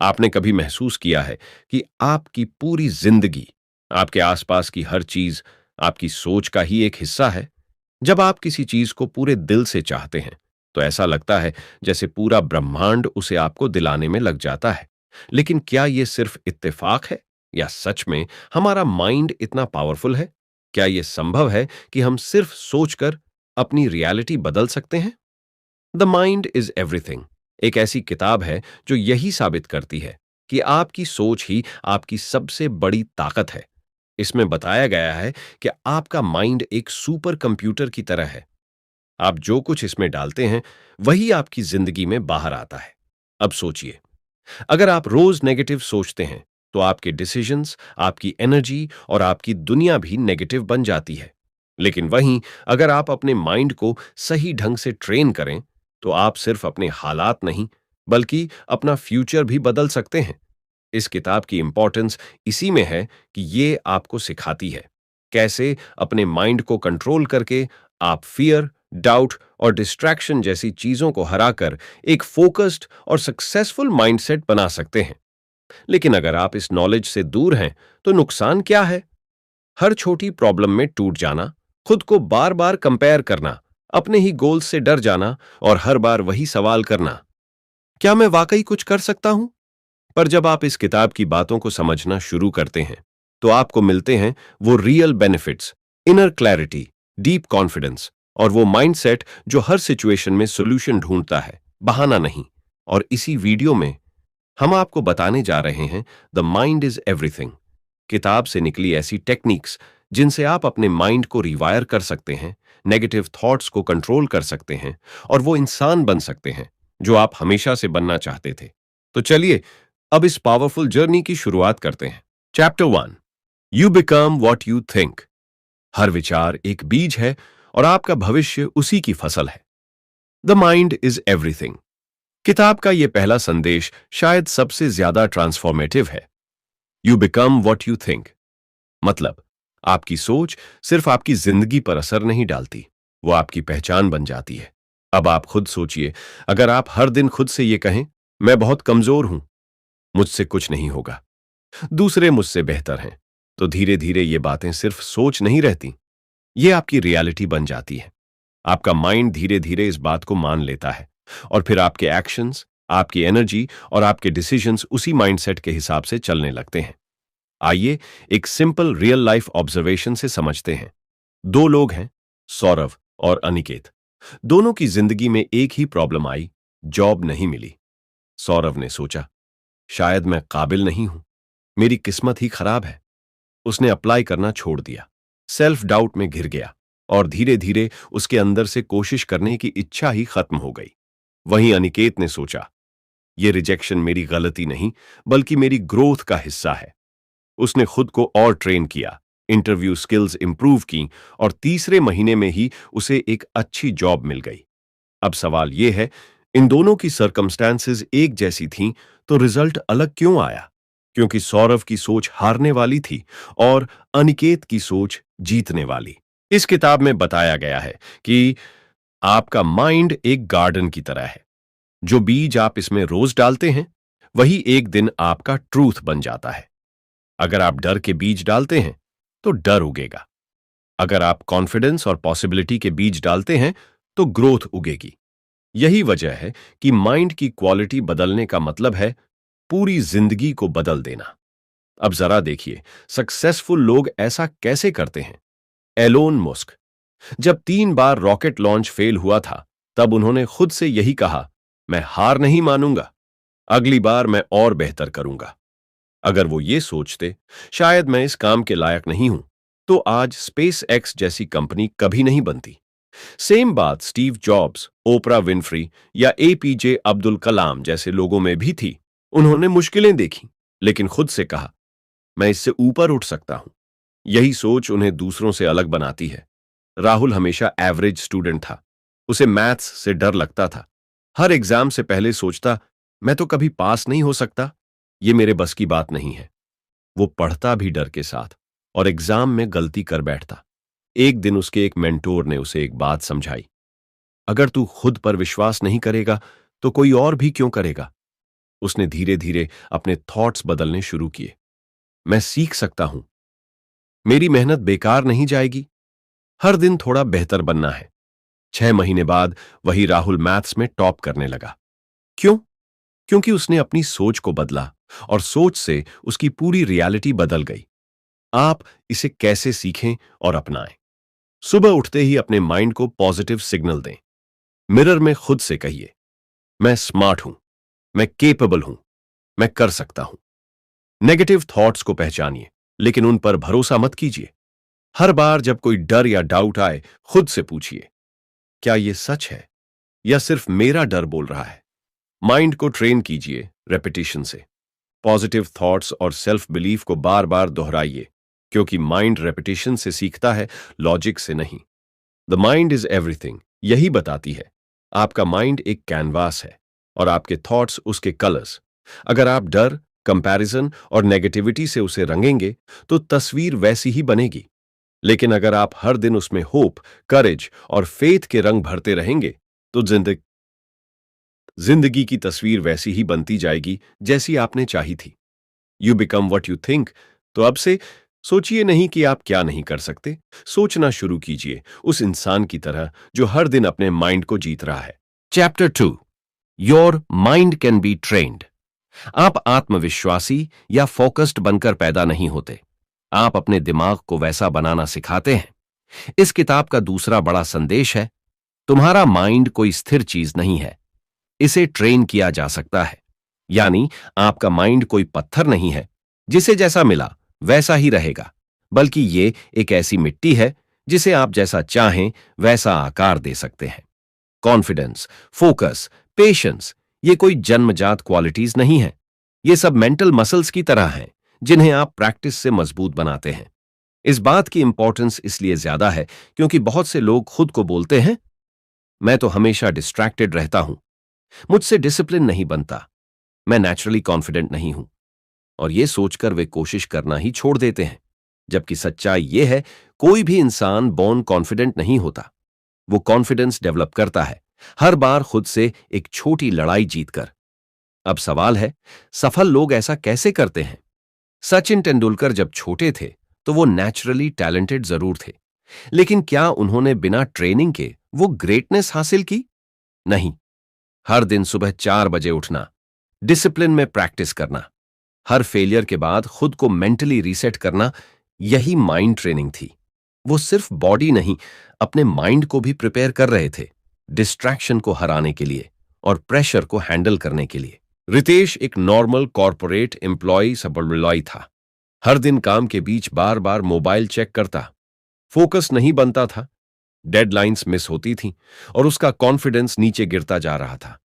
आपने कभी महसूस किया है कि आपकी पूरी जिंदगी, आपके आसपास की हर चीज आपकी सोच का ही एक हिस्सा है? जब आप किसी चीज को पूरे दिल से चाहते हैं, तो ऐसा लगता है जैसे पूरा ब्रह्मांड उसे आपको दिलाने में लग जाता है। लेकिन क्या यह सिर्फ इत्तेफाक है, या सच में हमारा माइंड इतना पावरफुल है? क्या यह संभव है कि हम सिर्फ सोचकर अपनी रियलिटी बदल सकते हैं? द माइंड इज एवरीथिंग एक ऐसी किताब है जो यही साबित करती है कि आपकी सोच ही आपकी सबसे बड़ी ताकत है। इसमें बताया गया है कि आपका माइंड एक सुपर कंप्यूटर की तरह है। आप जो कुछ इसमें डालते हैं, वही आपकी जिंदगी में बाहर आता है। अब सोचिए, अगर आप रोज नेगेटिव सोचते हैं, तो आपके डिसीजंस, आपकी एनर्जी और आपकी दुनिया भी नेगेटिव बन जाती है। लेकिन वहीं अगर आप अपने माइंड को सही ढंग से ट्रेन करें, तो आप सिर्फ अपने हालात नहीं, बल्कि अपना फ्यूचर भी बदल सकते हैं। इस किताब की इंपॉर्टेंस इसी में है कि ये आपको सिखाती है कैसे अपने माइंड को कंट्रोल करके आप फियर, डाउट और डिस्ट्रैक्शन जैसी चीजों को हराकर एक फोकस्ड और सक्सेसफुल माइंडसेट बना सकते हैं। लेकिन अगर आप इस नॉलेज से दूर हैं, तो नुकसान क्या है? हर छोटी प्रॉब्लम में टूट जाना, खुद को बार बार कंपेयर करना, अपने ही गोल से डर जाना और हर बार वही सवाल करना, क्या मैं वाकई कुछ कर सकता हूं? पर जब आप इस किताब की बातों को समझना शुरू करते हैं, तो आपको मिलते हैं वो real benefits, inner clarity, deep confidence और वो माइंडसेट जो हर सिचुएशन में सॉल्यूशन ढूंढता है, बहाना नहीं। और इसी वीडियो में हम आपको बताने जा रहे हैं द माइंड इज एवरीथिंग किताब से निकली ऐसी टेक्निक्स जिनसे आप अपने माइंड को रिवायर कर सकते हैं, नेगेटिव थॉट्स को कंट्रोल कर सकते हैं और वो इंसान बन सकते हैं जो आप हमेशा से बनना चाहते थे। तो चलिए अब इस पावरफुल जर्नी की शुरुआत करते हैं। Chapter 1, you become what you think. हर विचार एक बीज है और आपका भविष्य उसी की फसल है। द माइंड इज एवरीथिंग किताब का यह पहला संदेश शायद सबसे ज्यादा ट्रांसफॉर्मेटिव है। You become what you think मतलब आपकी सोच सिर्फ आपकी जिंदगी पर असर नहीं डालती, वो आपकी पहचान बन जाती है। अब आप खुद सोचिए, अगर आप हर दिन खुद से ये कहें, मैं बहुत कमजोर हूं, मुझसे कुछ नहीं होगा, दूसरे मुझसे बेहतर हैं, तो धीरे धीरे ये बातें सिर्फ सोच नहीं रहती, ये आपकी रियलिटी बन जाती है। आपका माइंड धीरे धीरे इस बात को मान लेता है और फिर आपके एक्शंस, आपकी एनर्जी और आपके डिसीजंस उसी माइंडसेट के हिसाब से चलने लगते हैं। आइए एक सिंपल रियल लाइफ ऑब्जर्वेशन से समझते हैं। दो लोग हैं, सौरव और अनिकेत। दोनों की जिंदगी में एक ही प्रॉब्लम आई, जॉब नहीं मिली। सौरव ने सोचा, शायद मैं काबिल नहीं हूं, मेरी किस्मत ही खराब है। उसने अप्लाई करना छोड़ दिया, सेल्फ डाउट में घिर गया और धीरे धीरे उसके अंदर से कोशिश करने की इच्छा ही खत्म हो गई। वहीं अनिकेत ने सोचा, यह रिजेक्शन मेरी गलती नहीं, बल्कि मेरी ग्रोथ का हिस्सा है। उसने खुद को और ट्रेन किया, इंटरव्यू स्किल्स इंप्रूव की और तीसरे महीने में ही उसे एक अच्छी जॉब मिल गई। अब सवाल यह है, इन दोनों की सर्कमस्टेंसेस एक जैसी थीं, तो रिजल्ट अलग क्यों आया? क्योंकि सौरव की सोच हारने वाली थी और अनिकेत की सोच जीतने वाली। इस किताब में बताया गया है कि आपका माइंड एक गार्डन की तरह है। जो बीज आप इसमें रोज डालते हैं, वही एक दिन आपका ट्रूथ बन जाता है। अगर आप डर के बीज डालते हैं, तो डर उगेगा। अगर आप कॉन्फिडेंस और पॉसिबिलिटी के बीज डालते हैं, तो ग्रोथ उगेगी। यही वजह है कि माइंड की क्वालिटी बदलने का मतलब है पूरी जिंदगी को बदल देना। अब जरा देखिए, सक्सेसफुल लोग ऐसा कैसे करते हैं। एलोन मस्क, जब 3 बार रॉकेट लॉन्च फेल हुआ था, तब उन्होंने खुद से यही कहा, मैं हार नहीं मानूंगा, अगली बार मैं और बेहतर करूंगा। अगर वो ये सोचते, शायद मैं इस काम के लायक नहीं हूं, तो आज स्पेस एक्स जैसी कंपनी कभी नहीं बनती। सेम बात स्टीव जॉब्स, ओपरा विनफ्री या एपीजे अब्दुल कलाम जैसे लोगों में भी थी। उन्होंने मुश्किलें देखी, लेकिन खुद से कहा, मैं इससे ऊपर उठ सकता हूं। यही सोच उन्हें दूसरों से अलग बनाती है। राहुल हमेशा एवरेज स्टूडेंट था। उसे मैथ्स से डर लगता था। हर एग्जाम से पहले सोचता, मैं तो कभी पास नहीं हो सकता, ये मेरे बस की बात नहीं है। वो पढ़ता भी डर के साथ और एग्जाम में गलती कर बैठता। एक दिन उसके एक मेंटोर ने उसे एक बात समझाई, अगर तू खुद पर विश्वास नहीं करेगा, तो कोई और भी क्यों करेगा? उसने धीरे धीरे अपने थॉट्स बदलने शुरू किए। मैं सीख सकता हूं, मेरी मेहनत बेकार नहीं जाएगी, हर दिन थोड़ा बेहतर बनना है। 6 महीने बाद वही राहुल मैथ्स में टॉप करने लगा। क्यों? क्योंकि उसने अपनी सोच को बदला और सोच से उसकी पूरी रियलिटी बदल गई। आप इसे कैसे सीखें और अपनाएं? सुबह उठते ही अपने माइंड को पॉजिटिव सिग्नल दें। मिरर में खुद से कहिए, मैं स्मार्ट हूं, मैं केपेबल हूं, मैं कर सकता हूं। नेगेटिव थॉट्स को पहचानिए, लेकिन उन पर भरोसा मत कीजिए। हर बार जब कोई डर या डाउट आए, खुद से पूछिए, क्या यह सच है या सिर्फ मेरा डर बोल रहा है? माइंड को ट्रेन कीजिए रेपिटेशन से। पॉजिटिव थॉट्स और सेल्फ बिलीफ को बार बार दोहराइए, क्योंकि माइंड रेपिटेशन से सीखता है, लॉजिक से नहीं। द माइंड इज एवरीथिंग यही बताती है। आपका माइंड एक कैनवास है और आपके थॉट्स उसके कलर्स। अगर आप डर, कंपैरिजन और नेगेटिविटी से उसे रंगेंगे तो तस्वीर वैसी ही बनेगी। लेकिन अगर आप हर दिन उसमें होप, करेज और फेथ के रंग भरते रहेंगे तो जिंदगी की तस्वीर वैसी ही बनती जाएगी जैसी आपने चाही थी। You become what you think. तो अब से सोचिए नहीं कि आप क्या नहीं कर सकते, सोचना शुरू कीजिए उस इंसान की तरह जो हर दिन अपने माइंड को जीत रहा है। Chapter 2, your mind can be trained. आप आत्मविश्वासी या फोकस्ड बनकर पैदा नहीं होते, आप अपने दिमाग को वैसा बनाना सिखाते हैं। इस किताब का दूसरा बड़ा संदेश है, तुम्हारा माइंड कोई स्थिर चीज नहीं है, इसे ट्रेन किया जा सकता है। यानी आपका माइंड कोई पत्थर नहीं है जिसे जैसा मिला वैसा ही रहेगा, बल्कि ये एक ऐसी मिट्टी है जिसे आप जैसा चाहें वैसा आकार दे सकते हैं। कॉन्फिडेंस, फोकस, पेशेंस ये कोई जन्मजात क्वालिटीज नहीं है, ये सब मेंटल मसल्स की तरह हैं जिन्हें आप प्रैक्टिस से मजबूत बनाते हैं। इस बात की इंपॉर्टेंस इसलिए ज्यादा है क्योंकि बहुत से लोग खुद को बोलते हैं, मैं तो हमेशा डिस्ट्रैक्टेड रहता हूं, मुझसे डिसिप्लिन नहीं बनता, मैं नेचुरली कॉन्फिडेंट नहीं हूं, और ये सोचकर वे कोशिश करना ही छोड़ देते हैं। जबकि सच्चाई यह है, कोई भी इंसान बॉर्न कॉन्फिडेंट नहीं होता, वो कॉन्फिडेंस डेवलप करता है हर बार खुद से एक छोटी लड़ाई जीतकर। अब सवाल है, सफल लोग ऐसा कैसे करते हैं? सचिन तेंदुलकर जब छोटे थे तो वो नेचुरली टैलेंटेड जरूर थे, लेकिन क्या उन्होंने बिना ट्रेनिंग के वो ग्रेटनेस हासिल की? नहीं। हर दिन सुबह 4 बजे उठना, डिसिप्लिन में प्रैक्टिस करना, हर फेलियर के बाद खुद को मेंटली रीसेट करना, यही माइंड ट्रेनिंग थी। वो सिर्फ बॉडी नहीं, अपने माइंड को भी प्रिपेयर कर रहे थे, डिस्ट्रैक्शन को हराने के लिए और प्रेशर को हैंडल करने के लिए। रितेश एक नॉर्मल कॉर्पोरेट एम्प्लॉय सबऑर्डिनेट था। हर दिन काम के बीच बार बार मोबाइल चेक करता, फोकस नहीं बनता था, डेडलाइंस मिस होती थीं और उसका कॉन्फिडेंस नीचे गिरता जा रहा था।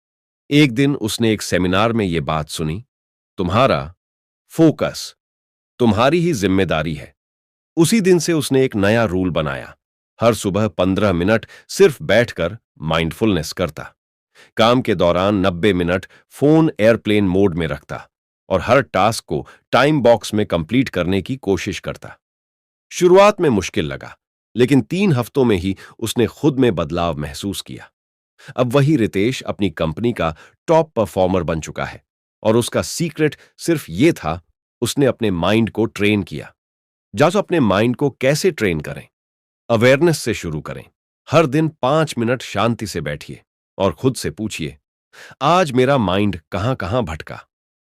एक दिन उसने एक सेमिनार में यह बात सुनी, तुम्हारा फोकस तुम्हारी ही जिम्मेदारी है। उसी दिन से उसने एक नया रूल बनाया, हर सुबह 15 मिनट सिर्फ बैठकर माइंडफुलनेस करता, काम के दौरान 90 मिनट फोन एयरप्लेन मोड में रखता और हर टास्क को टाइम बॉक्स में कंप्लीट करने की कोशिश करता। शुरुआत में मुश्किल लगा, लेकिन 3 हफ्तों में ही उसने खुद में बदलाव महसूस किया। अब वही रितेश अपनी कंपनी का टॉप परफॉर्मर बन चुका है और उसका सीक्रेट सिर्फ ये था, उसने अपने माइंड को ट्रेन किया। जाओ अपने माइंड को कैसे ट्रेन करें? अवेयरनेस से शुरू करें। हर दिन 5 मिनट शांति से बैठिए और खुद से पूछिए, आज मेरा माइंड कहां कहां भटका?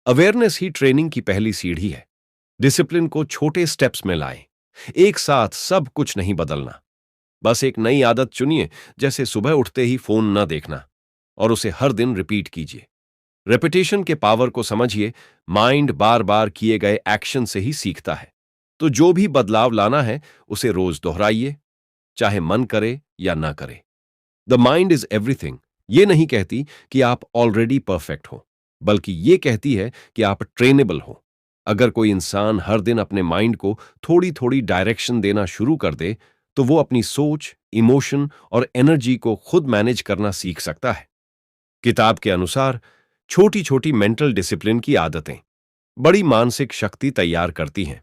अवेयरनेस ही ट्रेनिंग की पहली सीढ़ी है। डिसिप्लिन को छोटे स्टेप्स में लाएं। एक साथ सब कुछ नहीं बदलना, बस एक नई आदत चुनिए, जैसे सुबह उठते ही फोन न देखना, और उसे हर दिन रिपीट कीजिए। रेपिटेशन के पावर को समझिए, माइंड बार बार किए गए एक्शन से ही सीखता है। तो जो भी बदलाव लाना है उसे रोज दोहराइए, चाहे मन करे या ना करे। द माइंड इज एवरीथिंग ये नहीं कहती कि आप ऑलरेडी परफेक्ट हो, बल्कि ये कहती है कि आप ट्रेनेबल हो। अगर कोई इंसान हर दिन अपने माइंड को थोड़ी थोड़ी डायरेक्शन देना शुरू कर दे तो वो अपनी सोच, इमोशन और एनर्जी को खुद मैनेज करना सीख सकता है। किताब के अनुसार छोटी छोटी मेंटल डिसिप्लिन की आदतें बड़ी मानसिक शक्ति तैयार करती हैं।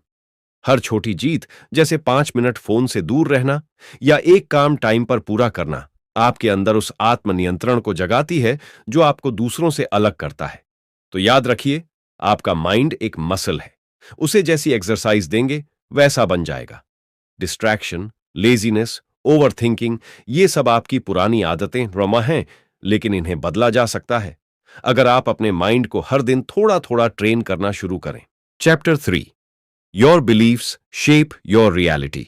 हर छोटी जीत, जैसे 5 मिनट फोन से दूर रहना या एक काम टाइम पर पूरा करना, आपके अंदर उस आत्मनियंत्रण को जगाती है जो आपको दूसरों से अलग करता है। तो याद रखिए, आपका माइंड एक मसल है। उसे जैसी एक्सरसाइज देंगे वैसा बन जाएगा। डिस्ट्रैक्शन, लेजीनेस, ओवरथिंकिंग, ये सब आपकी पुरानी आदतें रमा हैं, लेकिन इन्हें बदला जा सकता है अगर आप अपने माइंड को हर दिन थोड़ा थोड़ा ट्रेन करना शुरू करें। Chapter 3, your beliefs shape your reality.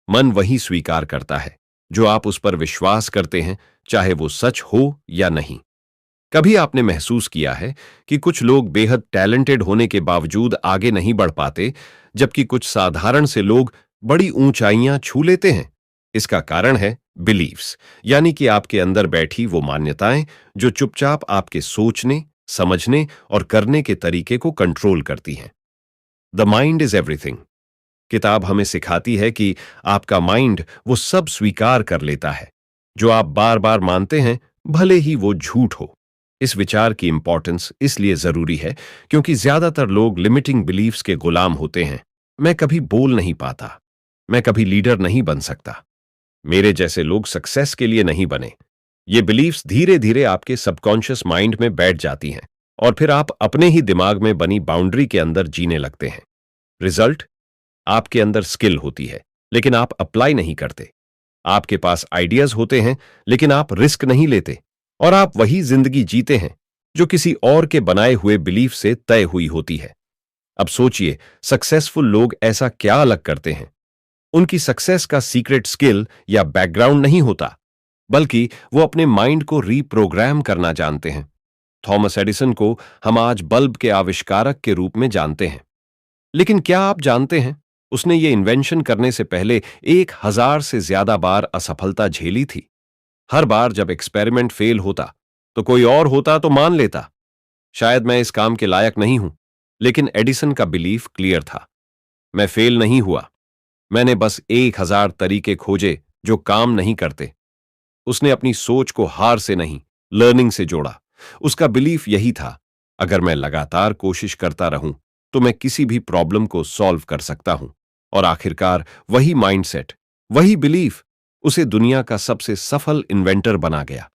मन वही स्वीकार करता है जो आप उस पर विश्वास करते हैं, चाहे वो सच हो या नहीं। कभी आपने महसूस किया है कि कुछ लोग बेहद टैलेंटेड होने के बावजूद आगे नहीं बढ़ पाते, जबकि कुछ साधारण से लोग बड़ी ऊंचाइयां छू लेते हैं? इसका कारण है बिलीव्स, यानी कि आपके अंदर बैठी वो मान्यताएं जो चुपचाप आपके सोचने, समझने और करने के तरीके को कंट्रोल करती हैं। द माइंड इज एवरीथिंग किताब हमें सिखाती है कि आपका माइंड वो सब स्वीकार कर लेता है जो आप बार बार मानते हैं, भले ही वो झूठ हो। इस विचार की इंपॉर्टेंस इसलिए जरूरी है क्योंकि ज्यादातर लोग लिमिटिंग बिलीफ्स के गुलाम होते हैं। मैं कभी बोल नहीं पाता, मैं कभी लीडर नहीं बन सकता, मेरे जैसे लोग सक्सेस के लिए नहीं बने। ये बिलीफ्स धीरे धीरे आपके सबकॉन्शियस माइंड में बैठ जाती हैं और फिर आप अपने ही दिमाग में बनी बाउंड्री के अंदर जीने लगते हैं। रिजल्ट, आपके अंदर स्किल होती है लेकिन आप अप्लाई नहीं करते। आपके पास आइडियाज होते हैं लेकिन आप रिस्क नहीं लेते। और आप वही जिंदगी जीते हैं जो किसी और के बनाए हुए बिलीफ से तय हुई होती है। अब सोचिए, सक्सेसफुल लोग ऐसा क्या अलग करते हैं? उनकी सक्सेस का सीक्रेट स्किल या बैकग्राउंड नहीं होता, बल्कि वो अपने माइंड को रीप्रोग्राम करना जानते हैं। थॉमस एडिसन को हम आज बल्ब के आविष्कारक के रूप में जानते हैं, लेकिन क्या आप जानते हैं उसने ये इन्वेंशन करने से पहले 1000 से ज्यादा बार असफलता झेली थी। हर बार जब एक्सपेरिमेंट फेल होता तो कोई और होता तो मान लेता, शायद मैं इस काम के लायक नहीं हूं। लेकिन एडिसन का बिलीफ क्लियर था, मैं फेल नहीं हुआ, मैंने बस 1000 तरीके खोजे जो काम नहीं करते। उसने अपनी सोच को हार से नहीं, लर्निंग से जोड़ा। उसका बिलीफ यही था, अगर मैं लगातार कोशिश करता रहूं तो मैं किसी भी प्रॉब्लम को सॉल्व कर सकता हूं। और आखिरकार वही माइंडसेट, वही बिलीफ उसे दुनिया का सबसे सफल इन्वेंटर बना गया।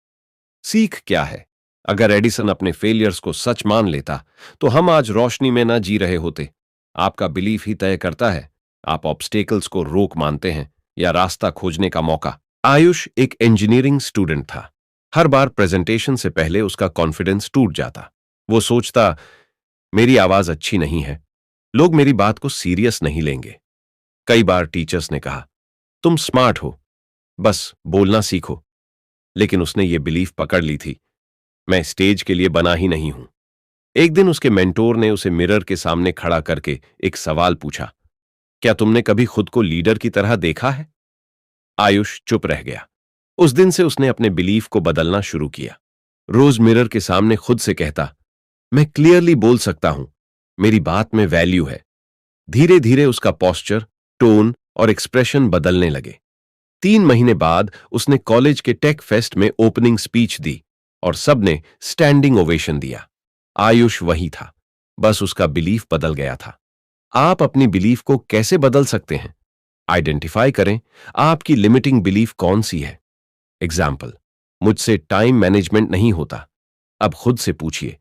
सीख क्या है? अगर एडिसन अपने फेलियर्स को सच मान लेता तो हम आज रोशनी में ना जी रहे होते। आपका बिलीफ ही तय करता है आप ऑब्स्टेकल्स को रोक मानते हैं या रास्ता खोजने का मौका। आयुष एक इंजीनियरिंग स्टूडेंट था। हर बार प्रेजेंटेशन से पहले उसका कॉन्फिडेंस टूट जाता। वो सोचता, मेरी आवाज अच्छी नहीं है, लोग मेरी बात को सीरियस नहीं लेंगे। कई बार टीचर्स ने कहा, तुम स्मार्ट हो, बस बोलना सीखो। लेकिन उसने ये बिलीफ पकड़ ली थी, मैं स्टेज के लिए बना ही नहीं हूं। एक दिन उसके मेंटोर ने उसे मिरर के सामने खड़ा करके एक सवाल पूछा, क्या तुमने कभी खुद को लीडर की तरह देखा है? आयुष चुप रह गया। उस दिन से उसने अपने बिलीफ को बदलना शुरू किया। रोज मिरर के सामने खुद से कहता, मैं क्लियरली बोल सकता हूं, मेरी बात में वैल्यू है। धीरे धीरे उसका पोस्चर, टोन और एक्सप्रेशन बदलने लगे। 3 महीने बाद उसने कॉलेज के टेक फेस्ट में ओपनिंग स्पीच दी और सबने स्टैंडिंग ओवेशन दिया। आयुष वही था, बस उसका बिलीफ बदल गया था। आप अपनी बिलीफ को कैसे बदल सकते हैं? आइडेंटिफाई करें, आपकी लिमिटिंग बिलीफ कौन सी है। एग्जाम्पल, मुझसे टाइम मैनेजमेंट नहीं होता। अब खुद से पूछिए,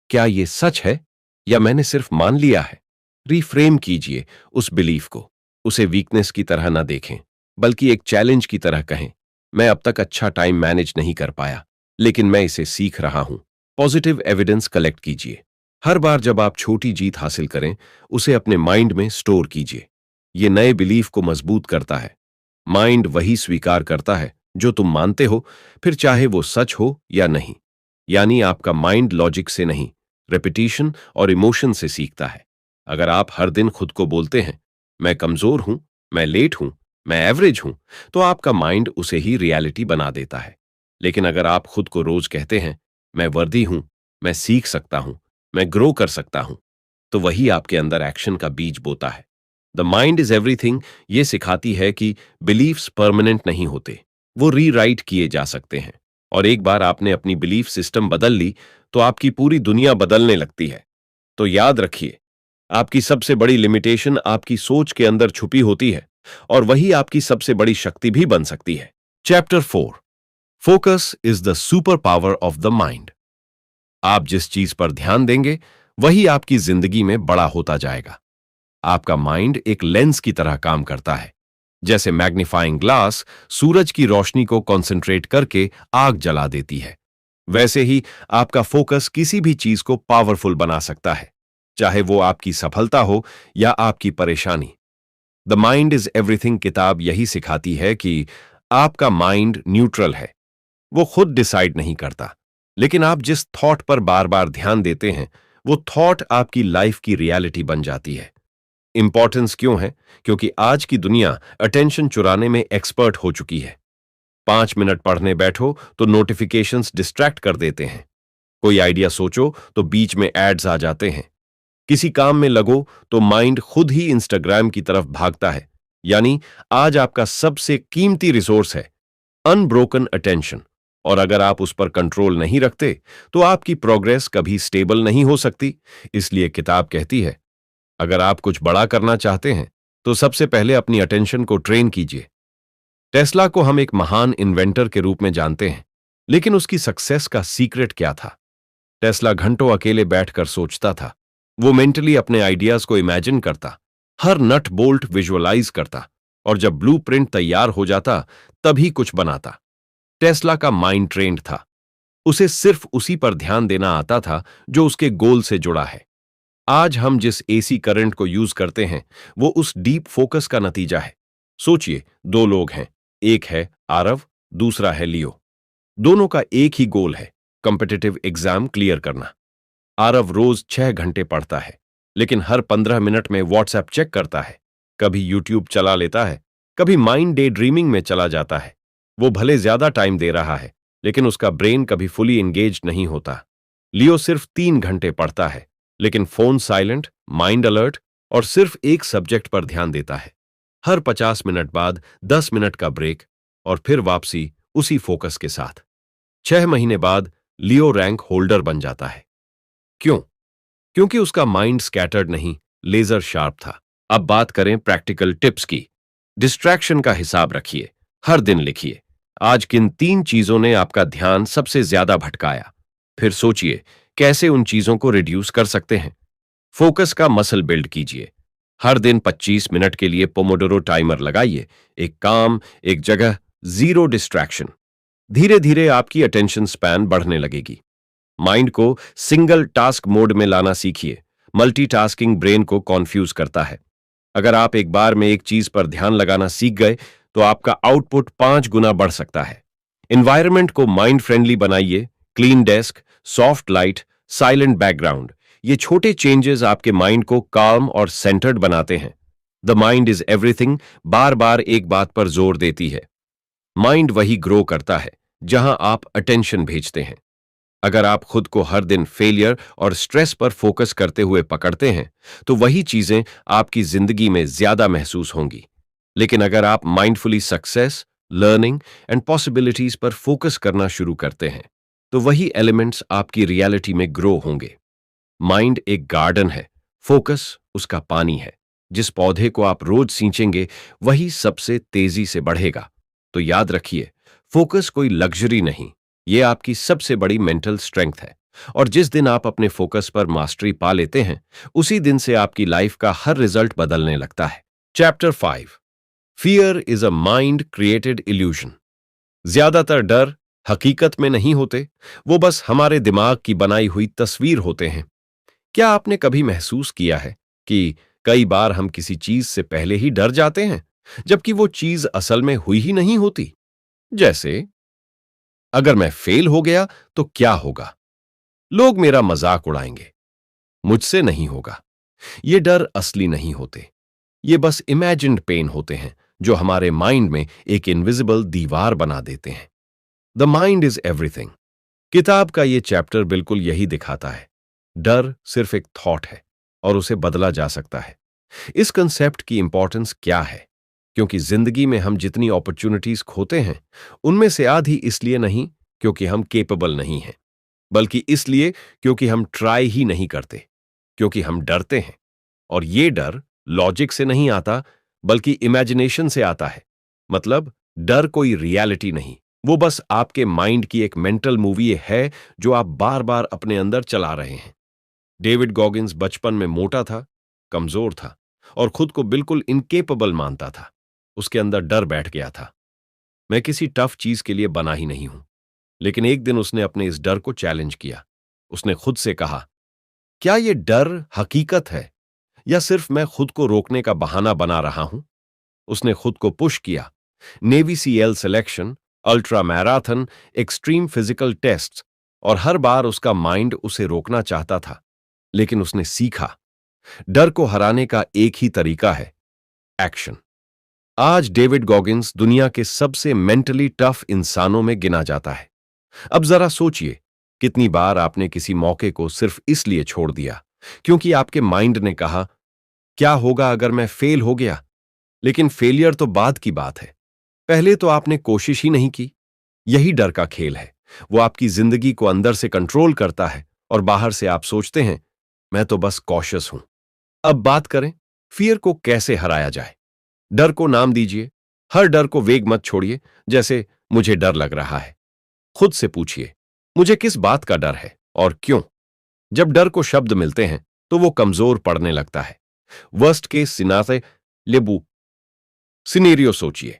क्या यह सच है या मैंने सिर्फ मान लिया है? रीफ्रेम कीजिए उस बिलीफ को। उसे वीकनेस की तरह ना देखें, बल्कि एक चैलेंज की तरह कहें, मैं अब तक अच्छा टाइम मैनेज नहीं कर पाया, लेकिन मैं इसे सीख रहा हूं। पॉजिटिव एविडेंस कलेक्ट कीजिए। हर बार जब आप छोटी जीत हासिल करें, उसे अपने माइंड में स्टोर कीजिए। यह नए बिलीफ को मजबूत करता है। माइंड वही स्वीकार करता है जो तुम मानते हो, फिर चाहे वो सच हो या नहीं। यानी आपका माइंड लॉजिक से नहीं, रेपिटेशन और इमोशन से सीखता है। अगर आप हर दिन खुद को बोलते हैं, मैं कमजोर हूं, मैं लेट हूं, मैं एवरेज हूं, तो आपका माइंड उसे ही रियलिटी बना देता है। लेकिन अगर आप खुद को रोज कहते हैं, मैं वर्दी हूं, मैं सीख सकता हूं, मैं ग्रो कर सकता हूं, तो वही आपके अंदर एक्शन का बीज बोता है। द माइंड इज एवरीथिंग ये सिखाती है कि बिलीफ्स परमानेंट नहीं होते, वो रीराइट किए जा सकते हैं। और एक बार आपने अपनी बिलीफ सिस्टम बदल ली तो आपकी पूरी दुनिया बदलने लगती है। तो याद रखिए, आपकी सबसे बड़ी लिमिटेशन आपकी सोच के अंदर छुपी होती है और वही आपकी सबसे बड़ी शक्ति भी बन सकती है। Chapter 4, focus is the super power of the mind. आप जिस चीज पर ध्यान देंगे वही आपकी जिंदगी में बड़ा होता जाएगा। आपका माइंड एक लेंस की तरह काम करता है। जैसे मैग्नीफाइंग ग्लास सूरज की रोशनी को कंसंट्रेट करके आग जला देती है, वैसे ही आपका फोकस किसी भी चीज को पावरफुल बना सकता है, चाहे वो आपकी सफलता हो या आपकी परेशानी। द माइंड इज एवरीथिंग किताब यही सिखाती है कि आपका माइंड न्यूट्रल है। वो खुद डिसाइड नहीं करता, लेकिन आप जिस थॉट पर बार बार ध्यान देते हैं वो थॉट आपकी लाइफ की रियलिटी बन जाती है। इंपॉर्टेंस क्यों है? क्योंकि आज की दुनिया अटेंशन चुराने में एक्सपर्ट हो चुकी है। 5 मिनट पढ़ने बैठो तो नोटिफिकेशंस डिस्ट्रैक्ट कर देते हैं। कोई आइडिया सोचो तो बीच में एड्स आ जाते हैं। किसी काम में लगो तो माइंड खुद ही इंस्टाग्राम की तरफ भागता है। यानी आज आपका सबसे कीमती रिसोर्स है अनब्रोकन अटेंशन। और अगर आप उस पर कंट्रोल नहीं रखते तो आपकी प्रोग्रेस कभी स्टेबल नहीं हो सकती। इसलिए किताब कहती है, अगर आप कुछ बड़ा करना चाहते हैं तो सबसे पहले अपनी अटेंशन को ट्रेन कीजिए। टेस्ला को हम एक महान इन्वेंटर के रूप में जानते हैं, लेकिन उसकी सक्सेस का सीक्रेट क्या था? टेस्ला घंटों अकेले बैठकर सोचता था। वो मेंटली अपने आइडियाज को इमेजिन करता, हर नट बोल्ट विजुअलाइज करता, और जब ब्लूप्रिंट तैयार हो जाता तभी कुछ बनाता। टेस्ला का माइंड ट्रेन्ड था। उसे सिर्फ उसी पर ध्यान देना आता था जो उसके गोल से जुड़ा है। आज हम जिस एसी करंट को यूज करते हैं वो उस डीप फोकस का नतीजा है। सोचिए, दो लोग हैं, एक है आरव, दूसरा है लियो। दोनों का एक ही गोल है, कॉम्पिटिटिव एग्जाम क्लियर करना। आरव रोज 6 घंटे पढ़ता है, लेकिन हर 15 मिनट में व्हाट्सएप चेक करता है, कभी यूट्यूब चला लेता है, कभी माइंड डे ड्रीमिंग में चला जाता है। वो भले ज्यादा टाइम दे रहा है, लेकिन उसका ब्रेन कभी फुली एंगेज नहीं होता। लियो सिर्फ 3 घंटे पढ़ता है, लेकिन फोन साइलेंट, माइंड अलर्ट और सिर्फ एक सब्जेक्ट पर ध्यान देता है। हर 50 मिनट बाद 10 मिनट का ब्रेक और फिर वापसी उसी फोकस के साथ। 6 महीने बाद लियो रैंक होल्डर बन जाता है। क्यों? क्योंकि उसका माइंड स्कैटर्ड नहीं, लेजर शार्प था। अब बात करें प्रैक्टिकल टिप्स की। डिस्ट्रैक्शन का हिसाब रखिए, हर दिन लिखिए, आज किन 3 चीजों ने आपका ध्यान सबसे ज्यादा भटकाया। फिर सोचिए कैसे उन चीजों को रिड्यूस कर सकते हैं। फोकस का मसल बिल्ड कीजिए। हर दिन 25 मिनट के लिए पोमोडोरो टाइमर लगाइए, एक काम, एक जगह, जीरो डिस्ट्रैक्शन। धीरे धीरे आपकी अटेंशन स्पैन बढ़ने लगेगी। माइंड को सिंगल टास्क मोड में लाना सीखिए। मल्टीटास्किंग ब्रेन को कॉन्फ्यूज करता है। अगर आप एक बार में एक चीज पर ध्यान लगाना सीख गए तो आपका आउटपुट 5 गुना बढ़ सकता है। एनवायरनमेंट को माइंड फ्रेंडली बनाइए। Clean desk, soft light, silent background, ये छोटे चेंजेस आपके माइंड को काम और सेंटर्ड बनाते हैं। द माइंड इज एवरीथिंग बार बार एक बात पर जोर देती है। माइंड वही ग्रो करता है जहां आप अटेंशन भेजते हैं। अगर आप खुद को हर दिन फेलियर और स्ट्रेस पर फोकस करते हुए पकड़ते हैं तो वही चीजें आपकी जिंदगी में ज्यादा महसूस होंगी। लेकिन अगर आप mindfully success, learning and possibilities पर फोकस करना शुरू करते हैं तो वही एलिमेंट्स आपकी रियलिटी में ग्रो होंगे। माइंड एक गार्डन है, फोकस उसका पानी है। जिस पौधे को आप रोज सींचेंगे वही सबसे तेजी से बढ़ेगा। तो याद रखिए, फोकस कोई लग्जरी नहीं, ये आपकी सबसे बड़ी मेंटल स्ट्रेंथ है। और जिस दिन आप अपने फोकस पर मास्टरी पा लेते हैं उसी दिन से आपकी लाइफ का हर रिजल्ट बदलने लगता है। Chapter 5, fear is a mind created illusion. ज्यादातर डर हकीकत में नहीं होते, वो बस हमारे दिमाग की बनाई हुई तस्वीर होते हैं। क्या आपने कभी महसूस किया है कि कई बार हम किसी चीज से पहले ही डर जाते हैं, जबकि वो चीज असल में हुई ही नहीं होती? जैसे, अगर मैं फेल हो गया तो क्या होगा? लोग मेरा मजाक उड़ाएंगे, मुझसे नहीं होगा। ये डर असली नहीं होते, ये बस इमेजिन्ड पेन होते हैं जो हमारे माइंड में एक इनविजिबल दीवार बना देते हैं। The mind is everything. किताब का ये चैप्टर बिल्कुल यही दिखाता है। डर सिर्फ एक थॉट है और उसे बदला जा सकता है। इस कंसेप्ट की इंपॉर्टेंस क्या है? क्योंकि जिंदगी में हम जितनी अपॉर्चुनिटीज खोते हैं उनमें से आधी इसलिए नहीं क्योंकि हम केपेबल नहीं हैं, बल्कि इसलिए क्योंकि हम ट्राई ही नहीं करते, क्योंकि हम डरते हैं। और ये डर लॉजिक से नहीं आता बल्कि इमेजिनेशन से आता है। मतलब डर कोई रियलिटी नहीं, वो बस आपके माइंड की एक मेंटल मूवी है जो आप बार बार अपने अंदर चला रहे हैं। डेविड गॉगिंस बचपन में मोटा था, कमजोर था और खुद को बिल्कुल इनकेपेबल मानता था। उसके अंदर डर बैठ गया था। मैं किसी टफ चीज के लिए बना ही नहीं हूं। लेकिन एक दिन उसने अपने इस डर को चैलेंज किया। उसने खुद से कहा, क्या यह डर हकीकत है या सिर्फ मैं खुद को रोकने का बहाना बना रहा हूं? उसने खुद को पुश किया। Navy SEAL selection, ultra marathon, extreme physical tests, और हर बार उसका माइंड उसे रोकना चाहता था। लेकिन उसने सीखा, डर को हराने का एक ही तरीका है, एक्शन। आज डेविड गॉगिंस दुनिया के सबसे मेंटली टफ इंसानों में गिना जाता है। अब जरा सोचिए, कितनी बार आपने किसी मौके को सिर्फ इसलिए छोड़ दिया क्योंकि आपके माइंड ने कहा, क्या होगा अगर मैं फेल हो गया? लेकिन फेलियर तो बाद की बात है, पहले तो आपने कोशिश ही नहीं की। यही डर का खेल है। वो आपकी जिंदगी को अंदर से कंट्रोल करता है और बाहर से आप सोचते हैं, मैं तो बस कॉशियस हूं। अब बात करें, फियर को कैसे हराया जाए। डर को नाम दीजिए। हर डर को वेग मत छोड़िए, जैसे मुझे डर लग रहा है। खुद से पूछिए, मुझे किस बात का डर है और क्यों? जब डर को शब्द मिलते हैं तो वो कमजोर पड़ने लगता है। वर्स्ट केस सिनारे लेबू सिनेरियो सोचिए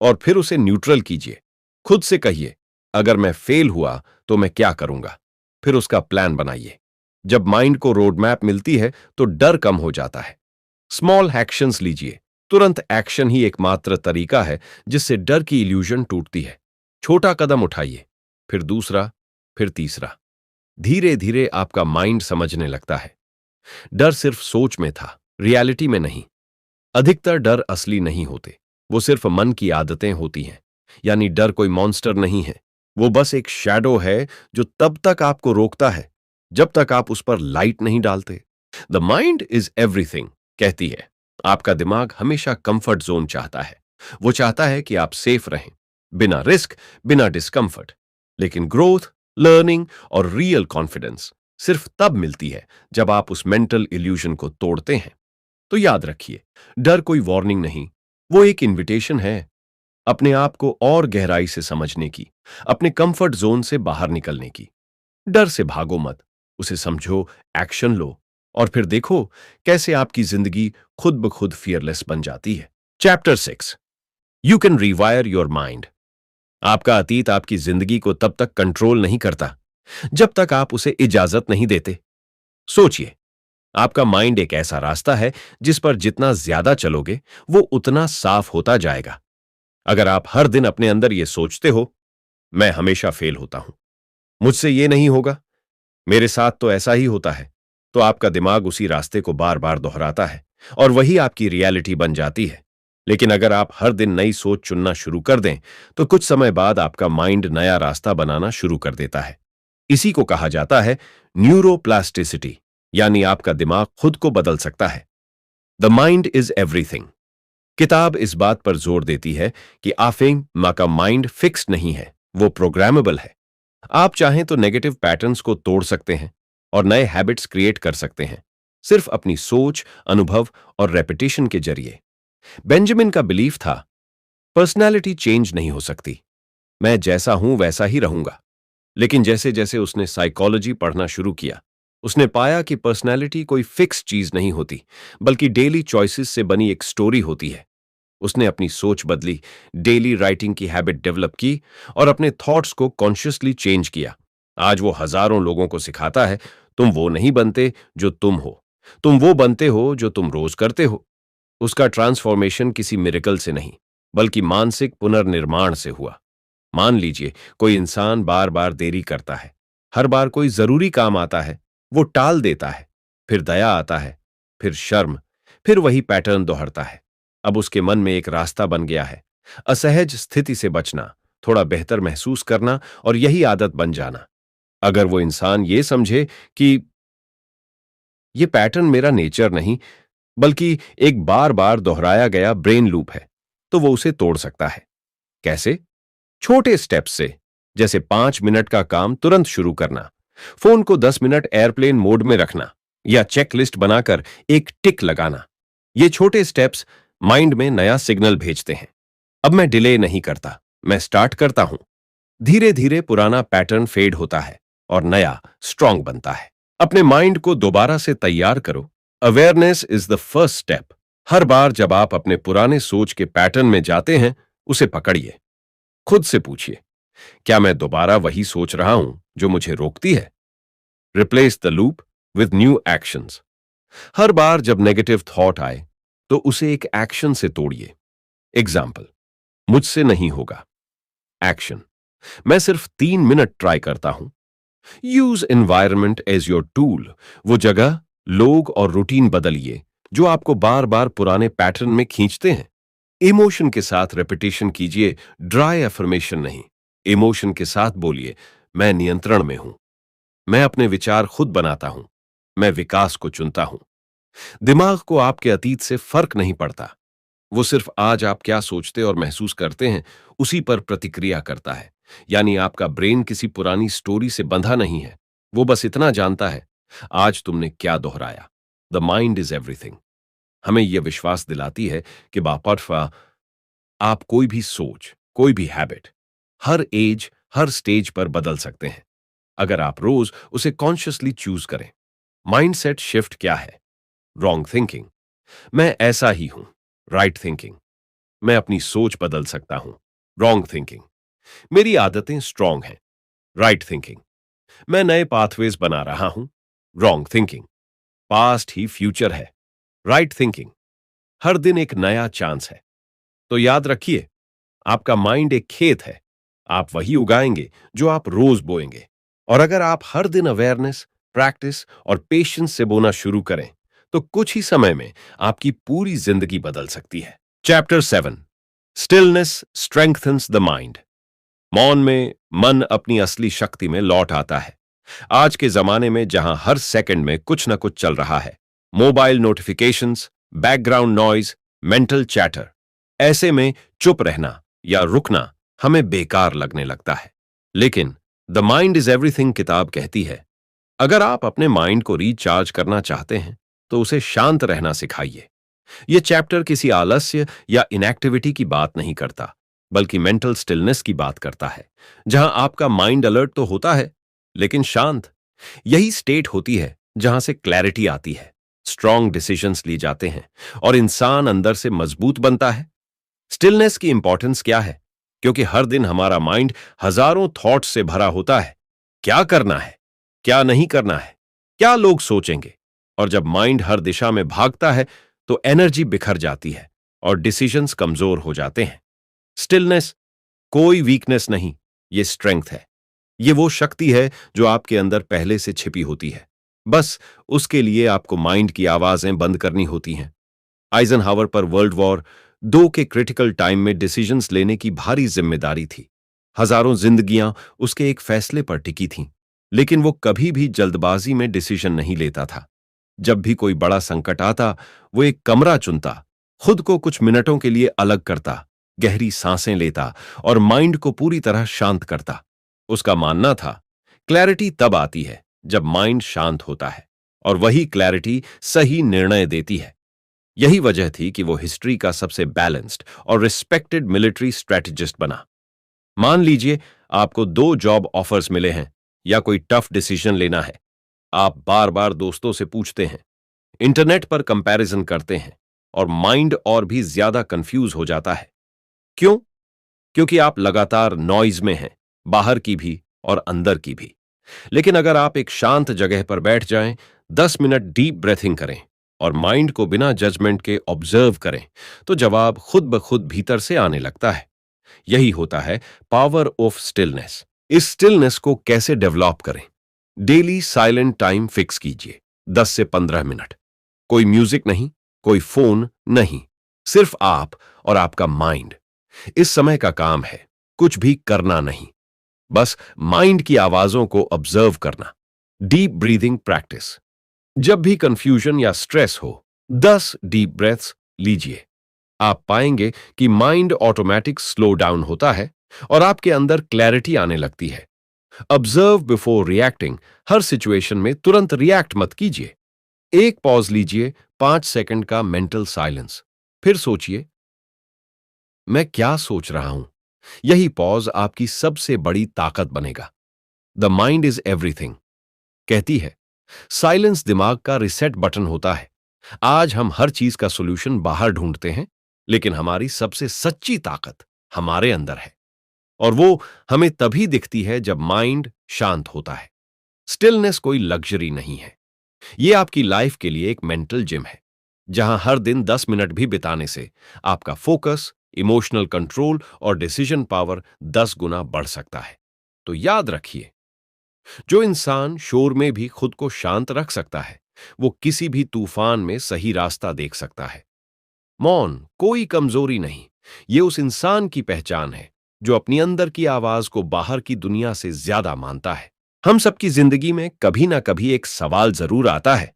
और फिर उसे न्यूट्रल कीजिए। खुद से कहिए, अगर मैं फेल हुआ तो मैं क्या करूंगा? फिर उसका प्लान बनाइए। जब माइंड को रोड मैप मिलती है तो डर कम हो जाता है। स्मॉल एक्शंस लीजिए। तुरंत एक्शन ही एकमात्र तरीका है जिससे डर की इल्यूजन टूटती है। छोटा कदम उठाइए, फिर दूसरा, फिर तीसरा। धीरे धीरे आपका माइंड समझने लगता है, डर सिर्फ सोच में था, रियलिटी में नहीं। अधिकतर डर असली नहीं होते, वो सिर्फ मन की आदतें होती हैं। यानी डर कोई मॉन्स्टर नहीं है, वो बस एक शैडो है जो तब तक आपको रोकता है जब तक आप उस पर लाइट नहीं डालते। द माइंड इज एवरीथिंग कहती है, आपका दिमाग हमेशा कंफर्ट जोन चाहता है। वो चाहता है कि आप सेफ रहें, बिना रिस्क, बिना डिस्कंफर्ट। लेकिन ग्रोथ, लर्निंग और रियल कॉन्फिडेंस सिर्फ तब मिलती है जब आप उस मेंटल इल्यूजन को तोड़ते हैं। तो याद रखिए, डर कोई वार्निंग नहीं, वो एक इनविटेशन है अपने आप को और गहराई से समझने की, अपने कंफर्ट जोन से बाहर निकलने की। डर से भागो मत, उसे समझो, एक्शन लो, और फिर देखो कैसे आपकी जिंदगी खुद ब खुद फियरलेस बन जाती है। Chapter 6, you can rewire your mind. आपका अतीत आपकी जिंदगी को तब तक कंट्रोल नहीं करता जब तक आप उसे इजाजत नहीं देते। सोचिए, आपका माइंड एक ऐसा रास्ता है जिस पर जितना ज्यादा चलोगे वो उतना साफ होता जाएगा। अगर आप हर दिन अपने अंदर ये सोचते हो, मैं हमेशा फेल होता हूं, मुझसे ये नहीं होगा, मेरे साथ तो ऐसा ही होता है, तो आपका दिमाग उसी रास्ते को बार बार दोहराता है और वही आपकी रियलिटी बन जाती है। लेकिन अगर आप हर दिन नई सोच चुनना शुरू कर दें तो कुछ समय बाद आपका माइंड नया रास्ता बनाना शुरू कर देता है। इसी को कहा जाता है न्यूरोप्लास्टिसिटी, यानी आपका दिमाग खुद को बदल सकता है। द माइंड इज एवरीथिंग किताब इस बात पर जोर देती है कि का माइंड फिक्स्ड नहीं है, वो प्रोग्रामेबल है। आप चाहें तो नेगेटिव पैटर्न्स को तोड़ सकते हैं और नए हैबिट्स क्रिएट कर सकते हैं, सिर्फ अपनी सोच, अनुभव और रेपिटेशन के जरिए। बेंजामिन का बिलीफ था, पर्सनैलिटी चेंज नहीं हो सकती, मैं जैसा हूं वैसा ही रहूंगा। लेकिन जैसे जैसे उसने साइकोलॉजी पढ़ना शुरू किया, उसने पाया कि पर्सनैलिटी कोई फिक्स चीज नहीं होती, बल्कि डेली चॉइसेस से बनी एक स्टोरी होती है। उसने अपनी सोच बदली, डेली राइटिंग की हैबिट डेवलप की और अपने थॉट्स को कॉन्शियसली चेंज किया। आज वो हजारों लोगों को सिखाता है, तुम वो नहीं बनते जो तुम हो, तुम वो बनते हो जो तुम रोज करते हो। उसका ट्रांसफॉर्मेशन किसी मिरेकल से नहीं, बल्कि मानसिक पुनर्निर्माण से हुआ। मान लीजिए, कोई इंसान बार बार देरी करता है, हर बार कोई जरूरी काम आता है वो टाल देता है, फिर दया आता है, फिर शर्म, फिर वही पैटर्न दोहरता है। अब उसके मन में एक रास्ता बन गया है, असहज स्थिति से बचना, थोड़ा बेहतर महसूस करना और यही आदत बन जाना। अगर वो इंसान ये समझे कि ये पैटर्न मेरा नेचर नहीं, बल्कि एक बार बार दोहराया गया ब्रेन लूप है, तो वो उसे तोड़ सकता है। कैसे? छोटे स्टेप्स से, जैसे 5 मिनट का काम तुरंत शुरू करना, फोन को 10 मिनट एयरप्लेन मोड में रखना, या चेकलिस्ट बनाकर एक टिक लगाना। ये छोटे स्टेप्स माइंड में नया सिग्नल भेजते हैं, अब मैं डिले नहीं करता, मैं स्टार्ट करता हूं। धीरे धीरे पुराना पैटर्न फेड होता है और नया स्ट्रांग बनता है। अपने माइंड को दोबारा से तैयार करो। Awareness is the first step. हर बार जब आप अपने पुराने सोच के पैटर्न में जाते हैं, उसे पकड़िए। खुद से पूछिए, क्या मैं दोबारा वही सोच रहा हूं जो मुझे रोकती है? Replace the loop with new actions. हर बार जब नेगेटिव थॉट आए, तो उसे एक एक्शन से तोड़िए। एग्जाम्पल, मुझसे नहीं होगा। एक्शन, मैं सिर्फ 3 मिनट ट्राई करता हूं। Use environment as your tool. वो जगह, लोग और रूटीन बदलिए जो आपको बार बार पुराने पैटर्न में खींचते हैं। इमोशन के साथ रेपिटेशन कीजिए, ड्राई अफर्मेशन नहीं। इमोशन के साथ बोलिए, मैं नियंत्रण में हूं, मैं अपने विचार खुद बनाता हूं, मैं विकास को चुनता हूं। दिमाग को आपके अतीत से फर्क नहीं पड़ता। वो सिर्फ आज आप क्या सोचते और महसूस करते हैं, उसी पर प्रतिक्रिया करता है। यानी आपका ब्रेन किसी पुरानी स्टोरी से बंधा नहीं है। वो बस इतना जानता है, आज तुमने क्या दोहराया। The mind is everything. हमें यह विश्वास दिलाती है कि बापरफा आप कोई भी सोच, कोई भी हैबिट, हर एज, हर स्टेज पर बदल सकते हैं, अगर आप रोज उसे कॉन्शियसली चूज करें। माइंडसेट शिफ्ट क्या है? रॉन्ग थिंकिंग, मैं ऐसा ही हूं। राइट थिंकिंग, मैं अपनी सोच बदल सकता हूं। रॉन्ग थिंकिंग, मेरी आदतें स्ट्रांग हैं। राइट थिंकिंग, मैं नए पाथवेज बना रहा हूं। रॉन्ग थिंकिंग, पास्ट ही फ्यूचर है। राइट थिंकिंग, हर दिन एक नया चांस है। तो याद रखिए, आपका माइंड एक खेत है। आप वही उगाएंगे जो आप रोज बोएंगे। और अगर आप हर दिन अवेयरनेस, प्रैक्टिस और पेशेंस से बोना शुरू करें, तो कुछ ही समय में आपकी पूरी जिंदगी बदल सकती है। Chapter 7, stillness strengthens the mind. मौन में मन अपनी असली शक्ति में लौट आता है। आज के जमाने में जहां हर सेकंड में कुछ न कुछ चल रहा है, mobile notifications, background noise, mental chatter, ऐसे में चुप रहना या रुकना हमें बेकार लगने लगता है। लेकिन द माइंड इज एवरीथिंग किताब कहती है, अगर आप अपने माइंड को रिचार्ज करना चाहते हैं, तो उसे शांत रहना सिखाइए। यह चैप्टर किसी आलस्य या इनएक्टिविटी की बात नहीं करता, बल्कि मेंटल स्टिलनेस की बात करता है, जहां आपका माइंड अलर्ट तो होता है, लेकिन शांत। यही स्टेट होती है जहां से क्लैरिटी आती है, स्ट्रांग डिसीजंस लिए जाते हैं और इंसान अंदर से मजबूत बनता है। स्टिलनेस की इंपॉर्टेंस क्या है? क्योंकि हर दिन हमारा माइंड हजारों थॉट्स से भरा होता है। क्या करना है, क्या नहीं करना है, क्या लोग सोचेंगे। और जब माइंड हर दिशा में भागता है, तो एनर्जी बिखर जाती है और डिसीजंस कमजोर हो जाते हैं। स्टिलनेस कोई वीकनेस नहीं, ये स्ट्रेंथ है। ये वो शक्ति है जो आपके अंदर पहले से छिपी होती है। बस उसके लिए आपको माइंड की आवाजें बंद करनी होती हैं। आइजनहावर पर वर्ल्ड वॉर 2 के क्रिटिकल टाइम में डिसीजंस लेने की भारी जिम्मेदारी थी। हजारों जिंदगियां उसके एक फैसले पर टिकी थीं, लेकिन वो कभी भी जल्दबाजी में डिसीजन नहीं लेता था। जब भी कोई बड़ा संकट आता, वो एक कमरा चुनता, खुद को कुछ मिनटों के लिए अलग करता, गहरी सांसें लेता और माइंड को पूरी तरह शांत करता। उसका मानना था, क्लैरिटी तब आती है जब माइंड शांत होता है, और वही क्लैरिटी सही निर्णय देती है। यही वजह थी कि वो हिस्ट्री का सबसे बैलेंस्ड और रिस्पेक्टेड मिलिट्री स्ट्रेटेजिस्ट बना। मान लीजिए आपको 2 जॉब ऑफर्स मिले हैं या कोई टफ डिसीजन लेना है। आप बार बार दोस्तों से पूछते हैं, इंटरनेट पर कंपैरिजन करते हैं, और माइंड और भी ज्यादा कंफ्यूज हो जाता है। क्यों? क्योंकि आप लगातार नॉइज में हैं, बाहर की भी और अंदर की भी। लेकिन अगर आप एक शांत जगह पर बैठ जाएं, 10 मिनट डीप ब्रेथिंग करें और माइंड को बिना जजमेंट के ऑब्जर्व करें, तो जवाब खुद ब खुद भीतर से आने लगता है। यही होता है पावर ऑफ स्टिलनेस। इस स्टिलनेस को कैसे डेवलप करें? डेली साइलेंट टाइम फिक्स कीजिए, 10 से 15 मिनट। कोई म्यूजिक नहीं, कोई फोन नहीं, सिर्फ आप और आपका माइंड। इस समय का काम है कुछ भी करना नहीं, बस माइंड की आवाजों को ऑब्जर्व करना। डीप ब्रीदिंग प्रैक्टिस, जब भी कंफ्यूजन या स्ट्रेस हो, 10 डीप ब्रेथ्स लीजिए। आप पाएंगे कि माइंड ऑटोमेटिक स्लो डाउन होता है और आपके अंदर क्लैरिटी आने लगती है। ऑब्जर्व बिफोर रिएक्टिंग, हर सिचुएशन में तुरंत रिएक्ट मत कीजिए। एक पॉज लीजिए, 5 सेकंड का मेंटल साइलेंस। फिर सोचिए, मैं क्या सोच रहा हूं? यही पॉज आपकी सबसे बड़ी ताकत बनेगा। द माइंड इज एवरीथिंग कहती है, साइलेंस दिमाग का रिसेट बटन होता है। आज हम हर चीज का सॉल्यूशन बाहर ढूंढते हैं, लेकिन हमारी सबसे सच्ची ताकत हमारे अंदर है, और वो हमें तभी दिखती है जब माइंड शांत होता है। स्टिलनेस कोई लग्जरी नहीं है, ये आपकी लाइफ के लिए एक मेंटल जिम है, जहां हर दिन 10 मिनट भी बिताने से आपका फोकस, इमोशनल कंट्रोल और डिसीजन पावर 10 गुना बढ़ सकता है। तो याद रखिए, जो इंसान शोर में भी खुद को शांत रख सकता है, वो किसी भी तूफान में सही रास्ता देख सकता है। मौन कोई कमजोरी नहीं, ये उस इंसान की पहचान है जो अपनी अंदर की आवाज को बाहर की दुनिया से ज्यादा मानता है। हम सबकी जिंदगी में कभी ना कभी एक सवाल जरूर आता है,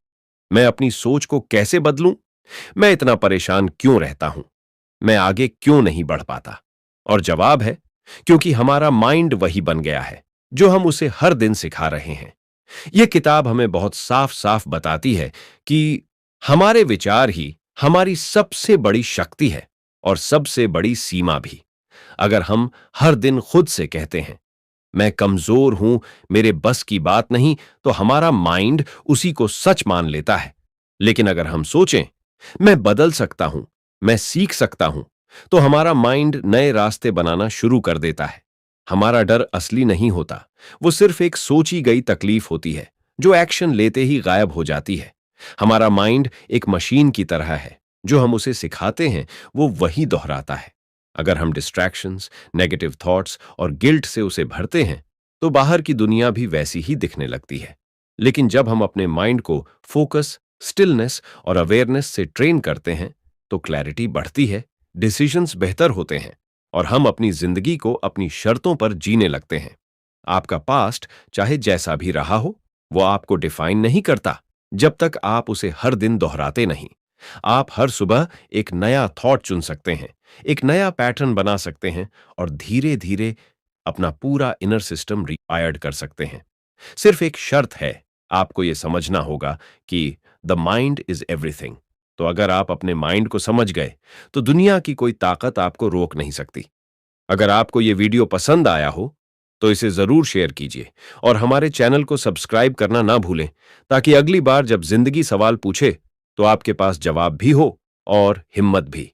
मैं अपनी सोच को कैसे बदलूं? मैं इतना परेशान क्यों रहता हूं? मैं आगे क्यों नहीं बढ़ पाता? और जवाब है, क्योंकि हमारा माइंड वही बन गया है जो हम उसे हर दिन सिखा रहे हैं। यह किताब हमें बहुत साफ साफ बताती है कि हमारे विचार ही हमारी सबसे बड़ी शक्ति है और सबसे बड़ी सीमा भी। अगर हम हर दिन खुद से कहते हैं, मैं कमजोर हूं, मेरे बस की बात नहीं, तो हमारा माइंड उसी को सच मान लेता है। लेकिन अगर हम सोचें, मैं बदल सकता हूं, मैं सीख सकता हूं, तो हमारा माइंड नए रास्ते बनाना शुरू कर देता है। हमारा डर असली नहीं होता, वो सिर्फ एक सोची गई तकलीफ होती है जो एक्शन लेते ही गायब हो जाती है। हमारा माइंड एक मशीन की तरह है, जो हम उसे सिखाते हैं वो वही दोहराता है। अगर हम डिस्ट्रैक्शंस, नेगेटिव थॉट्स और गिल्ट से उसे भरते हैं, तो बाहर की दुनिया भी वैसी ही दिखने लगती है। लेकिन जब हम अपने माइंड को फोकस, स्टिलनेस और अवेयरनेस से ट्रेन करते हैं, तो क्लैरिटी बढ़ती है, डिसीजंस बेहतर होते हैं, और हम अपनी जिंदगी को अपनी शर्तों पर जीने लगते हैं। आपका पास्ट चाहे जैसा भी रहा हो, वो आपको डिफाइन नहीं करता जब तक आप उसे हर दिन दोहराते नहीं। आप हर सुबह एक नया थॉट चुन सकते हैं, एक नया पैटर्न बना सकते हैं, और धीरे धीरे अपना पूरा इनर सिस्टम रिवायर्ड कर सकते हैं। सिर्फ एक शर्त है, आपको यह समझना होगा कि द माइंड इज एवरीथिंग। तो अगर आप अपने माइंड को समझ गए, तो दुनिया की कोई ताकत आपको रोक नहीं सकती। अगर आपको यह वीडियो पसंद आया हो, तो इसे जरूर शेयर कीजिए और हमारे चैनल को सब्सक्राइब करना ना भूलें, ताकि अगली बार जब जिंदगी सवाल पूछे, तो आपके पास जवाब भी हो और हिम्मत भी।